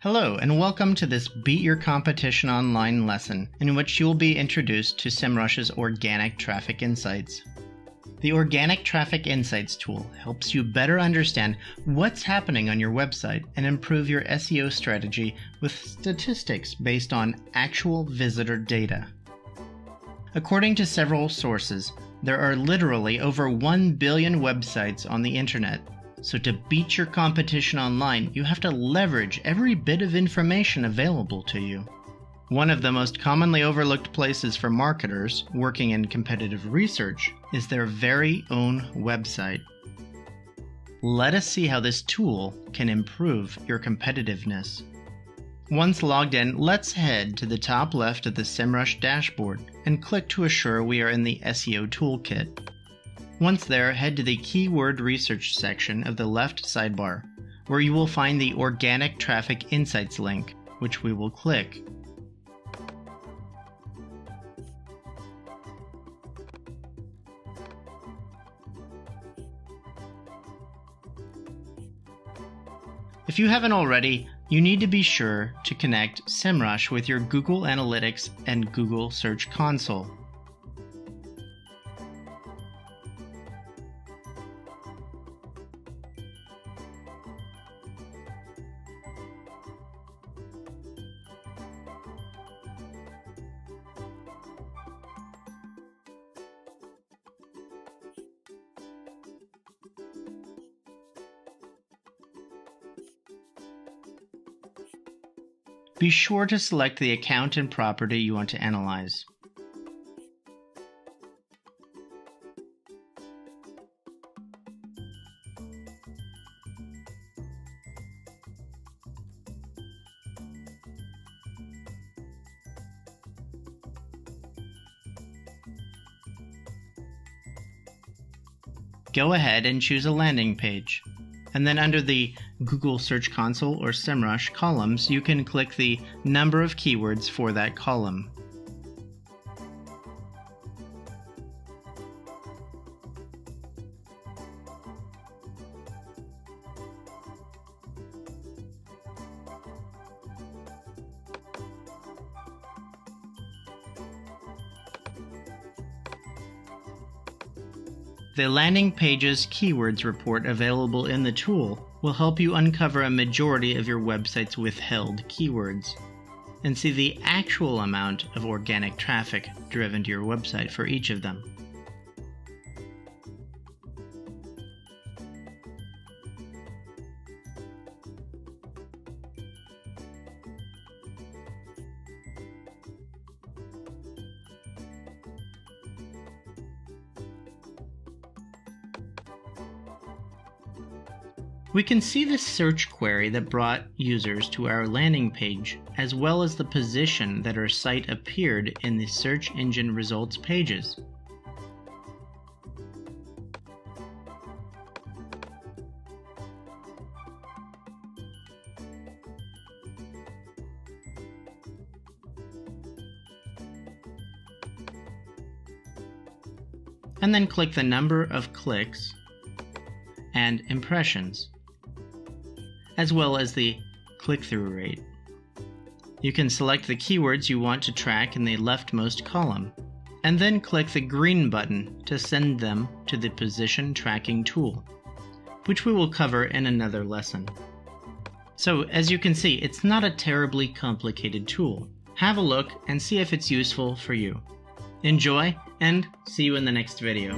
Hello, and welcome to this Beat Your Competition Online lesson, in which you will be introduced to SEMrush's Organic Traffic Insights. The Organic Traffic Insights tool helps you better understand what's happening on your website and improve your SEO strategy with statistics based on actual visitor data. According to several sources, there are literally over 1 billion websites on the internet. So to beat your competition online, you have to leverage every bit of information available to you. One of the most commonly overlooked places for marketers working in competitive research is their very own website. Let us see how this tool can improve your competitiveness. Once logged in, let's head to the top left of the SEMrush dashboard and click to assure we are in the SEO toolkit. Once there, head to the Keyword Research section of the left sidebar, where you will find the Organic Traffic Insights link, which we will click. If you haven't already, you need to be sure to connect SEMrush with your Google Analytics and Google Search Console. Be sure to select the account and property you want to analyze. Go ahead and choose a landing page. And then under the Google Search Console or SEMrush columns, you can click the number of keywords for that column. The landing page's keywords report available in the tool will help you uncover a majority of your website's withheld keywords and see the actual amount of organic traffic driven to your website for each of them. We can see the search query that brought users to our landing page, as well as the position that our site appeared in the search engine results pages. And then click the number of clicks and impressions, as well as the click-through rate. You can select the keywords you want to track in the leftmost column, and then click the green button to send them to the position tracking tool, which we will cover in another lesson. So, as you can see, it's not a terribly complicated tool. Have a look and see if it's useful for you. Enjoy, and see you in the next video.